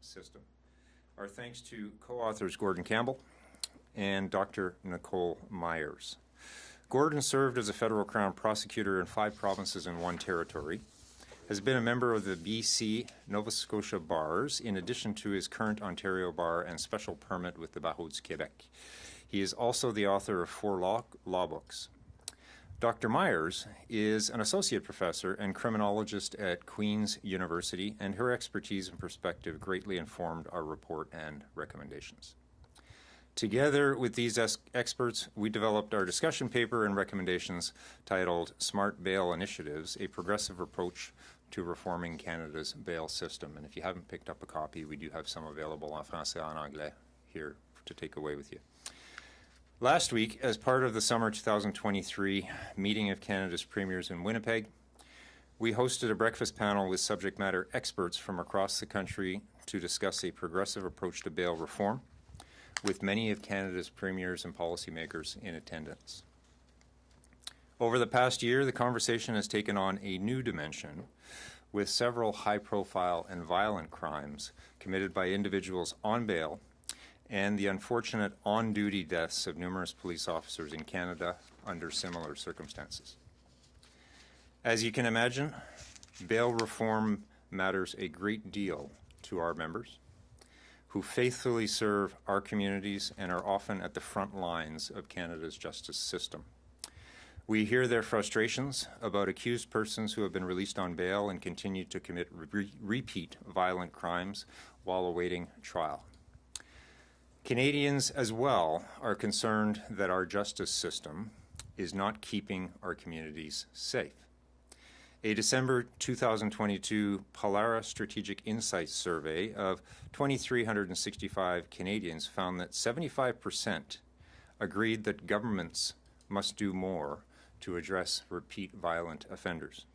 system. Our thanks to co-authors Gordon Campbell and Dr. Nicole Myers. Gordon served as a federal Crown prosecutor in 5 provinces and 1 territory, has been a member of the BC Nova Scotia bars, in addition to his current Ontario bar and special permit with the Barreau du Québec. He is also the author of 4 law books. Dr. Myers is an associate professor and criminologist at Queen's University, and her expertise and perspective greatly informed our report and recommendations. Together with these experts, we developed our discussion paper and recommendations titled Smart Bail Initiatives, a Progressive Approach to Reforming Canada's Bail System. And if you haven't picked up a copy, we do have some available en français and en anglais here to take away with you. Last week, as part of the summer 2023 meeting of Canada's premiers in Winnipeg, we hosted a breakfast panel with subject matter experts from across the country to discuss a progressive approach to bail reform, with many of Canada's premiers and policymakers in attendance. Over the past year, the conversation has taken on a new dimension, with several high-profile and violent crimes committed by individuals on bail and the unfortunate on-duty deaths of numerous police officers in Canada under similar circumstances. As you can imagine, bail reform matters a great deal to our members, who faithfully serve our communities and are often at the front lines of Canada's justice system. We hear their frustrations about accused persons who have been released on bail and continue to commit repeat violent crimes while awaiting trial. Canadians as well are concerned that our justice system is not keeping our communities safe. A December 2022 Polaris Strategic Insights survey of 2,365 Canadians found that 75% agreed that governments must do more to address repeat violent offenders.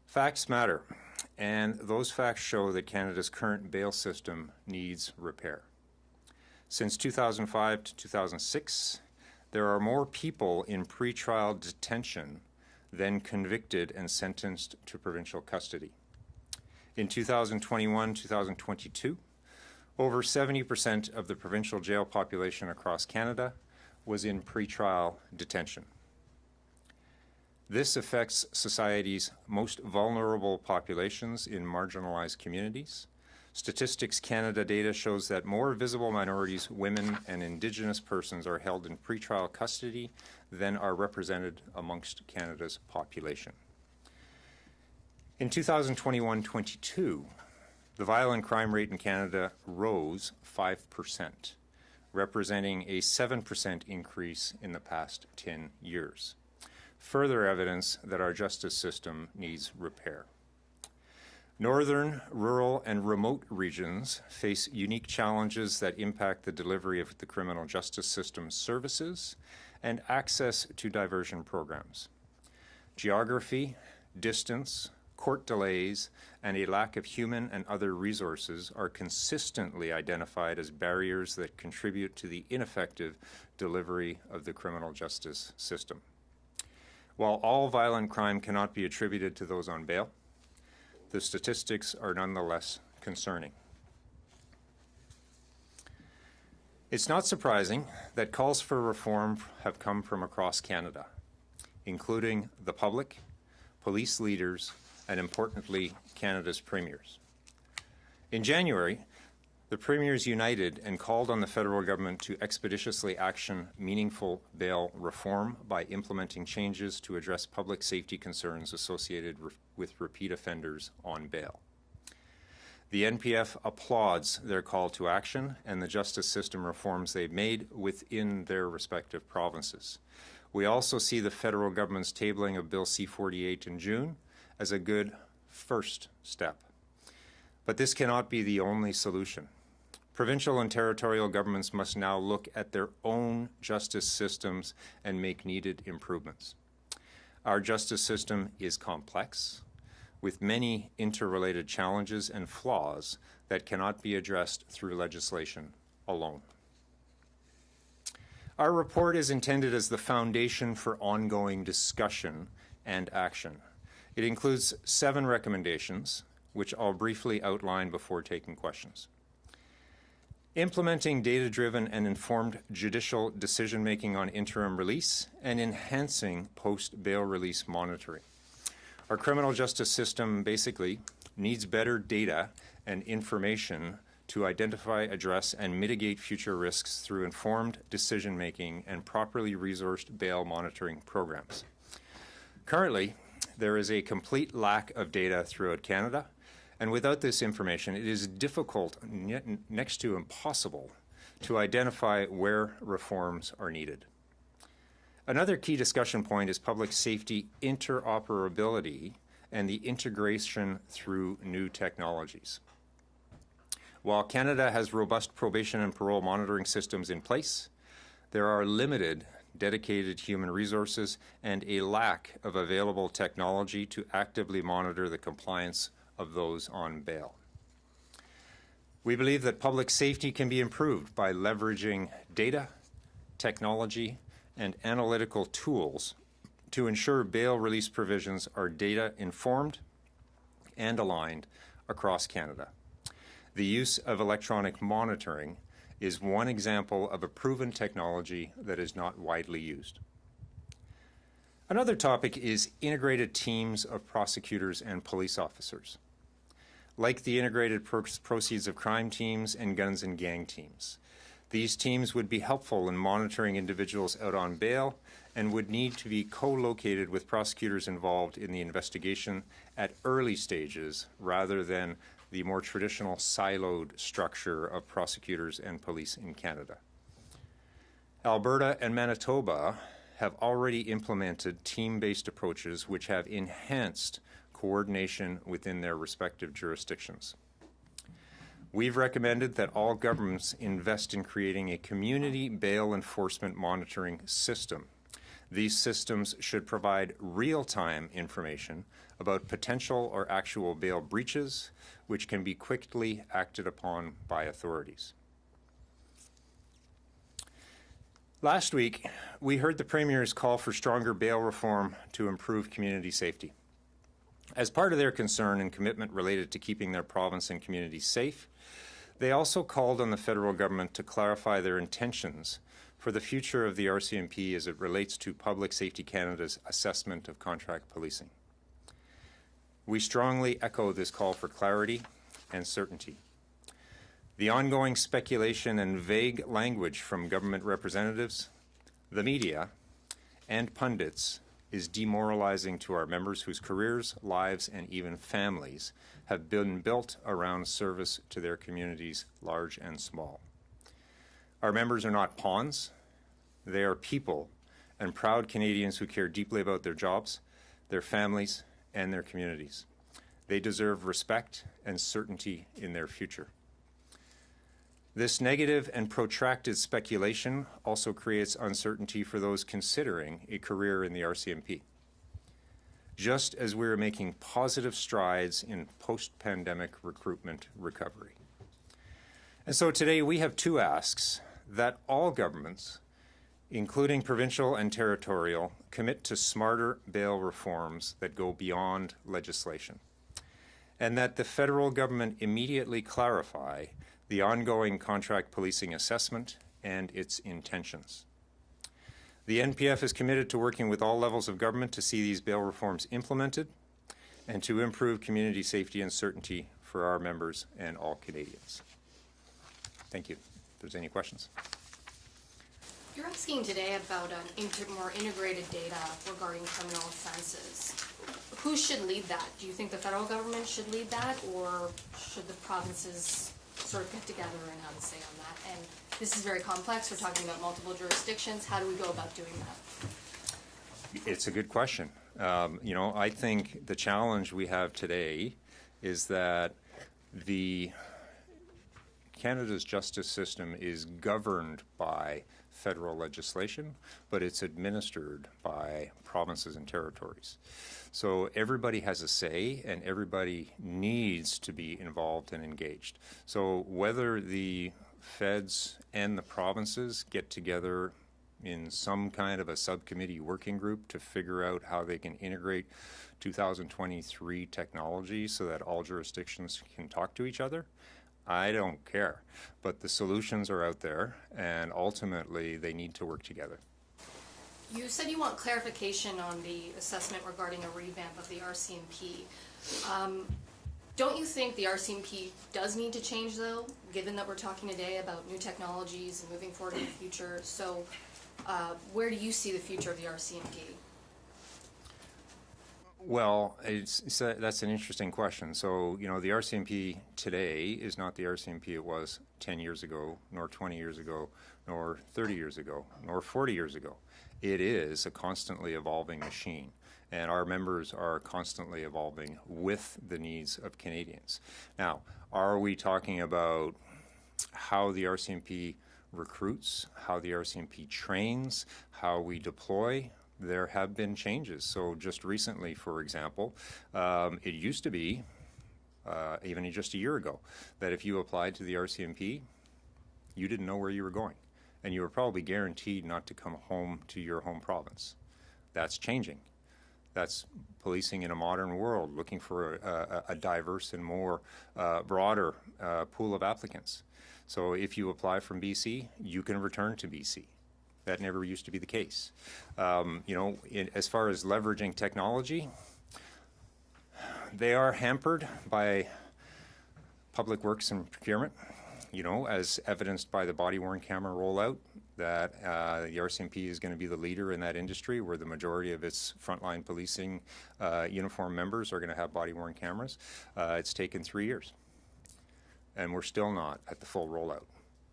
Facts matter, and those facts show that Canada's current bail system needs repair. Since 2005 to 2006, there are more people in pretrial detention than convicted and sentenced to provincial custody. In 2021-2022, over 70% of the provincial jail population across Canada was in pretrial detention. This affects society's most vulnerable populations in marginalized communities. Statistics Canada data shows that more visible minorities, women, and Indigenous persons are held in pretrial custody than are represented amongst Canada's population. In 2021-22, the violent crime rate in Canada rose 5%, representing a 7% increase in the past 10 years. Further evidence that our justice system needs repair. Northern, rural, and remote regions face unique challenges that impact the delivery of the criminal justice system services and access to diversion programs. Geography, distance, court delays, and a lack of human and other resources are consistently identified as barriers that contribute to the ineffective delivery of the criminal justice system. While all violent crime cannot be attributed to those on bail, the statistics are nonetheless concerning. It's not surprising that calls for reform have come from across Canada, including the public, police leaders, and importantly, Canada's premiers. In January, the premiers united and called on the federal government to expeditiously action meaningful bail reform by implementing changes to address public safety concerns associated with repeat offenders on bail. The NPF applauds their call to action and the justice system reforms they've made within their respective provinces. We also see the federal government's tabling of Bill C-48 in June as a good first step. But this cannot be the only solution. Provincial and territorial governments must now look at their own justice systems and make needed improvements. Our justice system is complex, with many interrelated challenges and flaws that cannot be addressed through legislation alone. Our report is intended as the foundation for ongoing discussion and action. It includes 7 recommendations, which I'll briefly outline before taking questions. Implementing data-driven and informed judicial decision-making on interim release and enhancing post-bail release monitoring. Our criminal justice system basically needs better data and information to identify, address, and mitigate future risks through informed decision-making and properly resourced bail monitoring programs. Currently, there is a complete lack of data throughout Canada, and without this information, it is difficult, next to impossible, to identify where reforms are needed. Another key discussion point is public safety interoperability and the integration through new technologies. While Canada has robust probation and parole monitoring systems in place, there are limited dedicated human resources and a lack of available technology to actively monitor the compliance of those on bail. We believe that public safety can be improved by leveraging data, technology, and analytical tools to ensure bail release provisions are data-informed and aligned across Canada. The use of electronic monitoring is one example of a proven technology that is not widely used. Another topic is integrated teams of prosecutors and police officers, like the integrated proceeds of crime teams and guns and gang teams. These teams would be helpful in monitoring individuals out on bail and would need to be co-located with prosecutors involved in the investigation at early stages rather than the more traditional siloed structure of prosecutors and police in Canada. Alberta and Manitoba have already implemented team-based approaches which have enhanced coordination within their respective jurisdictions. We've recommended that all governments invest in creating a community bail enforcement monitoring system. These systems should provide real-time information about potential or actual bail breaches, which can be quickly acted upon by authorities. Last week, we heard the Premier's call for stronger bail reform to improve community safety. As part of their concern and commitment related to keeping their province and communities safe, they also called on the federal government to clarify their intentions for the future of the RCMP as it relates to Public Safety Canada's assessment of contract policing. We strongly echo this call for clarity and certainty. The ongoing speculation and vague language from government representatives, the media, and pundits is demoralizing to our members whose careers, lives, and even families have been built around service to their communities, large and small. Our members are not pawns. They are people and proud Canadians who care deeply about their jobs, their families, and their communities. They deserve respect and certainty in their future. This negative and protracted speculation also creates uncertainty for those considering a career in the RCMP. Just as we're making positive strides in post-pandemic recruitment recovery. And so today we have two asks that all governments, including provincial and territorial, commit to smarter bail reforms that go beyond legislation, and that the federal government immediately clarify the ongoing contract policing assessment and its intentions. The NPF is committed to working with all levels of government to see these bail reforms implemented and to improve community safety and certainty for our members and all Canadians. Thank you. If there's any questions. You're asking today about more integrated data regarding criminal offenses. Who should lead that? Do you think the federal government should lead that, or should the provinces sort of get together and have a say on that? And this is very complex. We're talking about multiple jurisdictions. How do we go about doing that? It's a good question. I think the challenge we have today is that Canada's justice system is governed by federal legislation, but it's administered by provinces and territories. So everybody has a say and everybody needs to be involved and engaged. So whether the feds and the provinces get together in some kind of a subcommittee working group to figure out how they can integrate 2023 technology so that all jurisdictions can talk to each other. I don't care, but the solutions are out there, and ultimately they need to work together. You said you want clarification on the assessment regarding a revamp of the RCMP. Don't you think the RCMP does need to change, though, given that we're talking today about new technologies and moving forward in the future? So where do you see the future of the RCMP? Well, that's an interesting question. So, you know, the RCMP today is not the RCMP it was 10 years ago, nor 20 years ago, nor 30 years ago, nor 40 years ago. It is a constantly evolving machine, and our members are constantly evolving with the needs of Canadians. Now, are we talking about how the RCMP recruits, how the RCMP trains, how we deploy? There have been changes. So just recently, for example, it used to be, even just a year ago, that if you applied to the RCMP, you didn't know where you were going, and you were probably guaranteed not to come home to your home province. That's changing. That's policing in a modern world, looking for a diverse and more broader pool of applicants. So if you apply from BC, you can return to BC. That never used to be the case. You know, as far as leveraging technology, they are hampered by public works and procurement, you know, as evidenced by the body-worn camera rollout, that the RCMP is going to be the leader in that industry, where the majority of its frontline policing uniform members are going to have body-worn cameras. It's taken 3 years, and we're still not at the full rollout.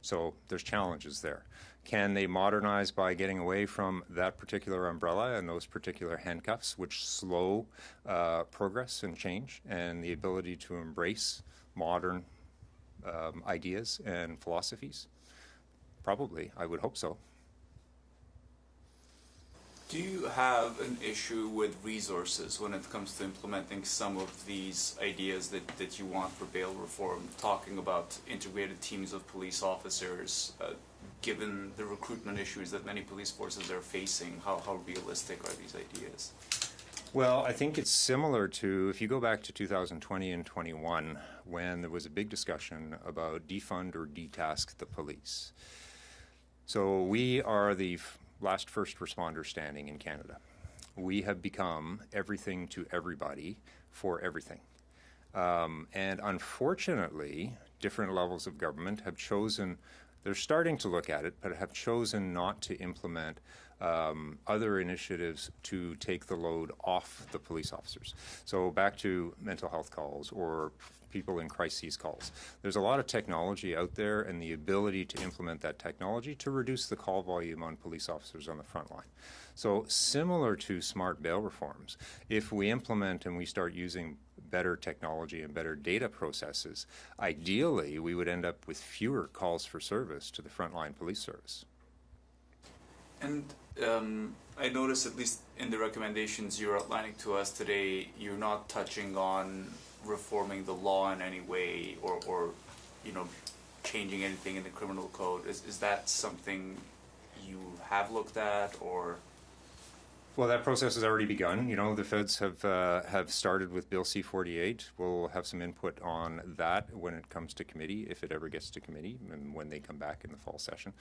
So there's challenges there. Can they modernize by getting away from that particular umbrella and those particular handcuffs, which slow progress and change, and the ability to embrace modern ideas and philosophies? Probably. I would hope so. Do you have an issue with resources when it comes to implementing some of these ideas that you want for bail reform, talking about integrated teams of police officers, given the recruitment issues that many police forces are facing? How realistic are these ideas? Well, I think it's similar to, if you go back to 2020 and 21, when there was a big discussion about defund or detask the police. So we are the last first responder standing in Canada. We have become everything to everybody for everything. And unfortunately, different levels of government have chosen, they're starting to look at it, but have chosen not to implement other initiatives to take the load off the police officers. So back to mental health calls or people in crises calls. There's a lot of technology out there, and the ability to implement that technology to reduce the call volume on police officers on the front line. So similar to smart bail reforms, if we implement and we start using better technology and better data processes, ideally we would end up with fewer calls for service to the frontline police service. And I noticed, at least in the recommendations you're outlining to us today, you're not touching on reforming the law in any way, or you know, changing anything in the criminal code. Is that something you have looked at, or? Well, that process has already begun. You know, the feds have started with Bill C-48. We'll have some input on that when it comes to committee, if it ever gets to committee, and when they come back in the fall session.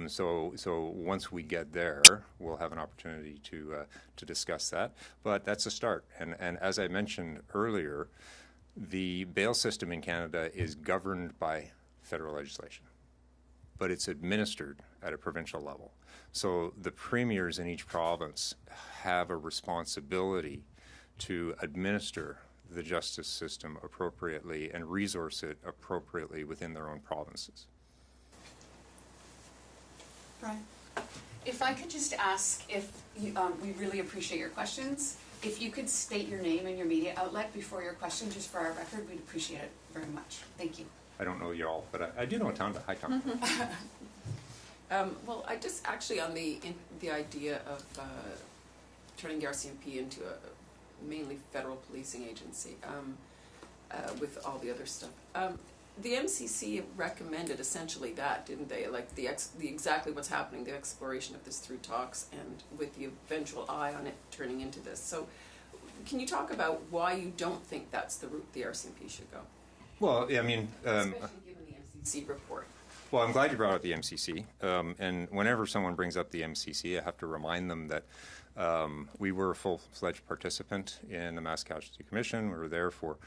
So once we get there, we'll have an opportunity to discuss that. But that's a start. And as I mentioned earlier, the bail system in Canada is governed by federal legislation, but it's administered at a provincial level. So the premiers in each province have a responsibility to administer the justice system appropriately and resource it appropriately within their own provinces. Brian? If I could just ask, if you, we really appreciate your questions. If you could state your name and your media outlet before your question, just for our record, we'd appreciate it very much. Thank you. I don't know you all, but I do know Tonda. Hi, Tonda. Well, I just actually on the idea of turning the RCMP into a mainly federal policing agency with all the other stuff. The MCC recommended essentially that, didn't they? Like the exactly what's happening, the exploration of this through talks and with the eventual eye on it turning into this. So can you talk about why you don't think that's the route the RCMP should go? Well, I mean, Especially given the MCC report. well, I'm glad you brought up the MCC. And whenever someone brings up the MCC, I have to remind them that we were a full-fledged participant in the Mass Casualty Commission. We were there for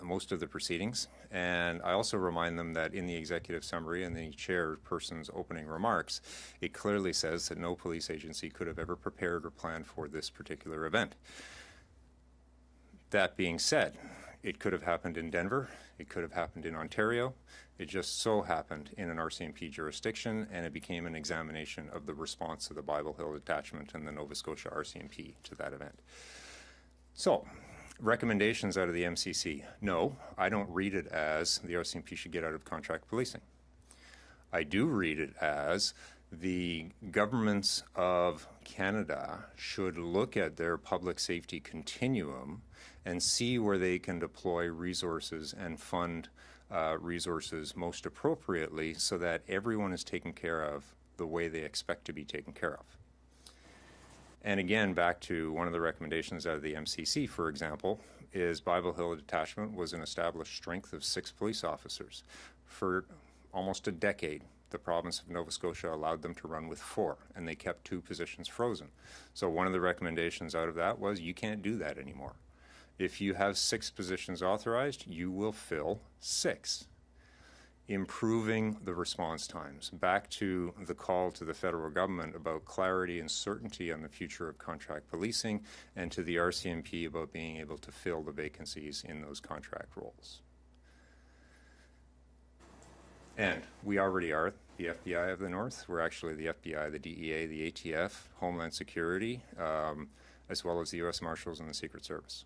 most of the proceedings. And I also remind them that in the executive summary and the chairperson's opening remarks, it clearly says that no police agency could have ever prepared or planned for this particular event. That being said, it could have happened in Denver, it could have happened in Ontario, it just so happened in an RCMP jurisdiction, and it became an examination of the response of the Bible Hill Detachment and the Nova Scotia RCMP to that event. So, recommendations out of the MCC. No, I don't read it as the RCMP should get out of contract policing. I do read it as the governments of Canada should look at their public safety continuum and see where they can deploy resources and fund resources most appropriately so that everyone is taken care of the way they expect to be taken care of. And again, back to one of the recommendations out of the MCC, for example, is Bible Hill Detachment was an established strength of 6 police officers. For almost a decade, the province of Nova Scotia allowed them to run with 4, and they kept 2 positions frozen. So one of the recommendations out of that was you can't do that anymore. If you have 6 positions authorized, you will fill 6. Improving the response times. Back to the call to the federal government about clarity and certainty on the future of contract policing, and to the RCMP about being able to fill the vacancies in those contract roles. And we already are the FBI of the North. We're actually the FBI, the DEA, the ATF, Homeland Security, as well as the U.S. Marshals and the Secret Service.